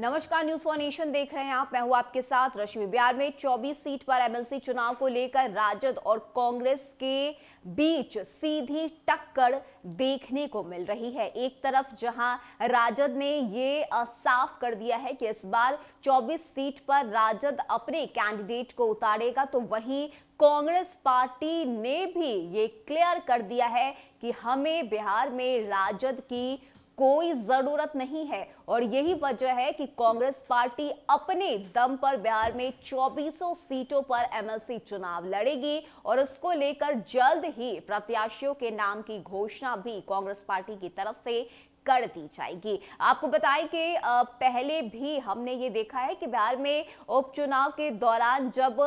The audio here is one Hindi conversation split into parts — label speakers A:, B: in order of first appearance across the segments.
A: नमस्कार, न्यूज फॉर नेशन देख रहे हैं आप। मैं हूं आपके साथ रश्मि। बिहार में 24 सीट पर एमएलसी चुनाव को लेकर राजद और कांग्रेस के बीच सीधी टक्कर देखने को मिल रही है। एक तरफ जहां राजद ने ये साफ कर दिया है कि इस बार 24 सीट पर राजद अपने कैंडिडेट को उतारेगा, तो वहीं कांग्रेस पार्टी ने भी ये क्लियर कर दिया है कि हमें बिहार में राजद की कोई जरूरत नहीं है। और यही वजह है कि कांग्रेस पार्टी अपने दम पर बिहार में 24 सीटों पर एमएलसी चुनाव लड़ेगी और उसको लेकर जल्द ही प्रत्याशियों के नाम की घोषणा भी कांग्रेस पार्टी की तरफ से कर दी जाएगी। आपको बताएं कि पहले भी हमने ये देखा है कि बिहार में उपचुनाव के दौरान जब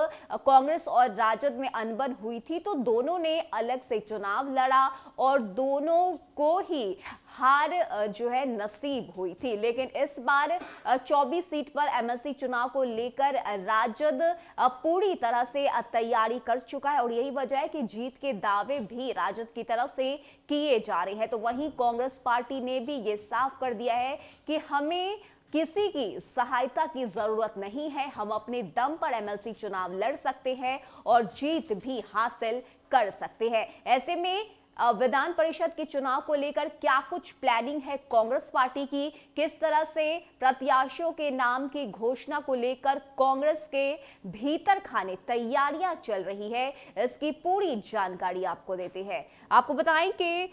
A: कांग्रेस और राजद में अनबन हुई थी, तो दोनों ने अलग से चुनाव लड़ा और दोनों को ही हार जो है नसीब हुई थी। लेकिन इस बार 24 सीट पर एमएलसी चुनाव को लेकर राजद पूरी तरह से तैयारी कर चुका है और यही वजह है कि जीत के दावे भी राजद की तरफ से किए जा रहे हैं। तो वहीं कांग्रेस पार्टी ने भी ये साफ कर दिया है कि हमें किसी की सहायता की जरूरत नहीं है, हम अपने दम पर एमएलसी चुनाव लड़ सकते हैं और जीत भी हासिल कर सकते हैं। ऐसे में विधान परिषद के चुनाव को लेकर क्या कुछ प्लानिंग है कांग्रेस पार्टी की, किस तरह से प्रत्याशियों के नाम की घोषणा को लेकर कांग्रेस के भीतर खाने तैयारियां चल रही है, इसकी पूरी जानकारी आपको देते हैं। आपको बताएं कि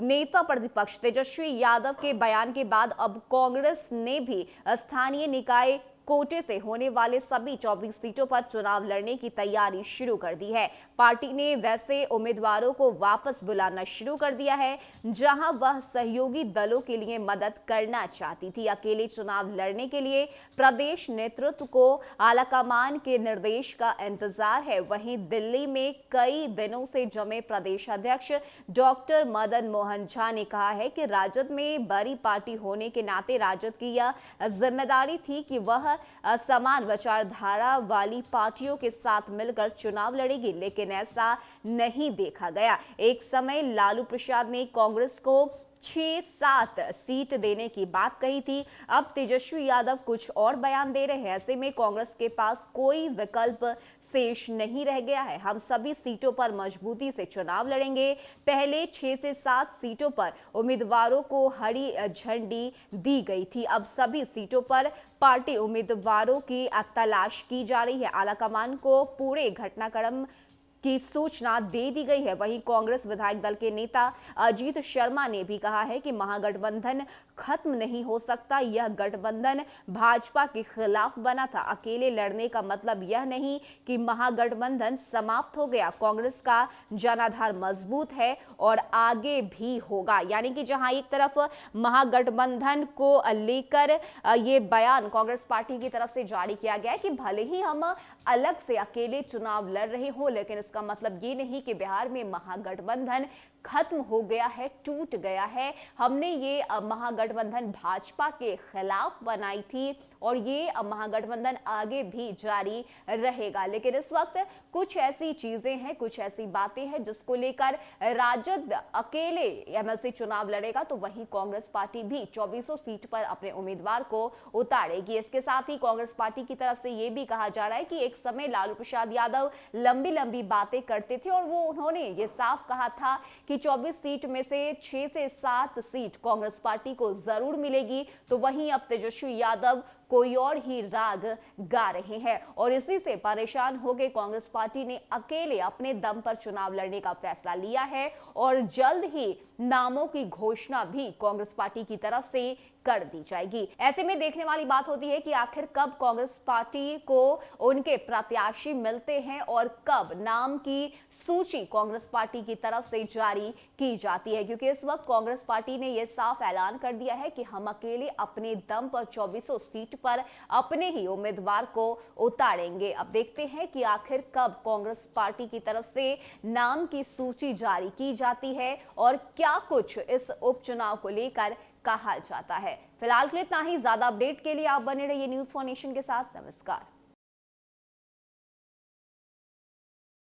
A: नेता प्रतिपक्ष तेजस्वी यादव के बयान के बाद अब कांग्रेस ने भी स्थानीय निकाय कोटे से होने वाले सभी 24 सीटों पर चुनाव लड़ने की तैयारी शुरू कर दी है। पार्टी ने वैसे उम्मीदवारों को वापस बुलाना शुरू कर दिया है जहां वह सहयोगी दलों के लिए मदद करना चाहती थी। अकेले चुनाव लड़ने के लिए प्रदेश नेतृत्व को आलाकमान के निर्देश का इंतजार है। वहीं दिल्ली में कई दिनों से जमे प्रदेश अध्यक्ष डॉक्टर मदन मोहन झा ने कहा है कि राजद में बड़ी पार्टी होने के नाते राजद की यह जिम्मेदारी थी कि वह समान विचारधारा वाली पार्टियों के साथ मिलकर चुनाव लड़ेगी, लेकिन ऐसा नहीं देखा गया। एक समय लालू प्रसाद ने कांग्रेस को 6-7 सीट देने की बात कही थी, अब तेजस्वी यादव कुछ और बयान दे रहे हैं। ऐसे में कांग्रेस के पास कोई विकल्प शेष नहीं रह गया है। हम सभी सीटों पर मजबूती से चुनाव लड़ेंगे। पहले 6 से 7 सीटों पर उम्मीदवारों को हरी झंडी दी गई थी, अब सभी सीटों पर पार्टी उम्मीदवारों की तलाश की जा रही है। आलाकमान को पूरे घटनाक्रम की सूचना दे दी गई है। वहीं कांग्रेस विधायक दल के नेता अजीत शर्मा ने भी कहा है कि महागठबंधन खत्म नहीं हो सकता, यह गठबंधन भाजपा के खिलाफ बना था। अकेले लड़ने का मतलब यह नहीं कि महागठबंधन समाप्त हो गया। कांग्रेस का जनाधार मजबूत है और आगे भी होगा। यानी कि जहां एक तरफ महागठबंधन को लेकर ये बयान कांग्रेस पार्टी की तरफ से जारी किया गया है कि भले ही हम अलग से अकेले चुनाव लड़ रहे हो, लेकिन इसका मतलब ये नहीं कि बिहार में महागठबंधन खत्म हो गया है, टूट गया है। हमने ये महागठबंधन भाजपा के खिलाफ बनाई थी और ये महागठबंधन आगे भी जारी रहेगा। लेकिन इस वक्त कुछ ऐसी चीजें हैं, कुछ ऐसी बातें हैं जिसको लेकर राजद अकेले एमएलसी चुनाव लड़ेगा, तो वहीं कांग्रेस पार्टी भी 24 सीट पर अपने उम्मीदवार को उतारेगी। इसके साथ ही कांग्रेस पार्टी की तरफ से यह भी कहा जा रहा है कि एक समय लालू प्रसाद यादव लंबी लंबी बातें करते थे और उन्होंने ये साफ कहा था कि 24 सीट में से 6 से 7 सीट कांग्रेस पार्टी को जरूर मिलेगी। तो वहीं अब तेजस्वी यादव कोई और ही राग गा रहे हैं और इसी से परेशान हो गए कांग्रेस पार्टी ने अकेले अपने दम पर चुनाव लड़ने का फैसला लिया है और जल्द ही नामों की घोषणा भी कांग्रेस पार्टी की तरफ से कर दी जाएगी। ऐसे में देखने वाली बात होती है कि आखिर कब कांग्रेस पार्टी को उनके प्रत्याशी मिलते हैं और कब नाम की सूची कांग्रेस पार्टी की तरफ से जारी की जाती है, क्योंकि इस वक्त कांग्रेस पार्टी ने यह साफ ऐलान कर दिया है कि हम अकेले अपने दम पर 24 सीट पर अपने ही उम्मीदवार को उतारेंगे। अब देखते हैं कि आखिर कब कांग्रेस पार्टी की तरफ से नाम की सूची जारी की जाती है और क्या कुछ इस उपचुनाव को लेकर कहा जाता है। फिलहाल के लिए इतना ही। ज्यादा अपडेट के लिए आप बने रहिए न्यूज फॉर नेशन के साथ। नमस्कार।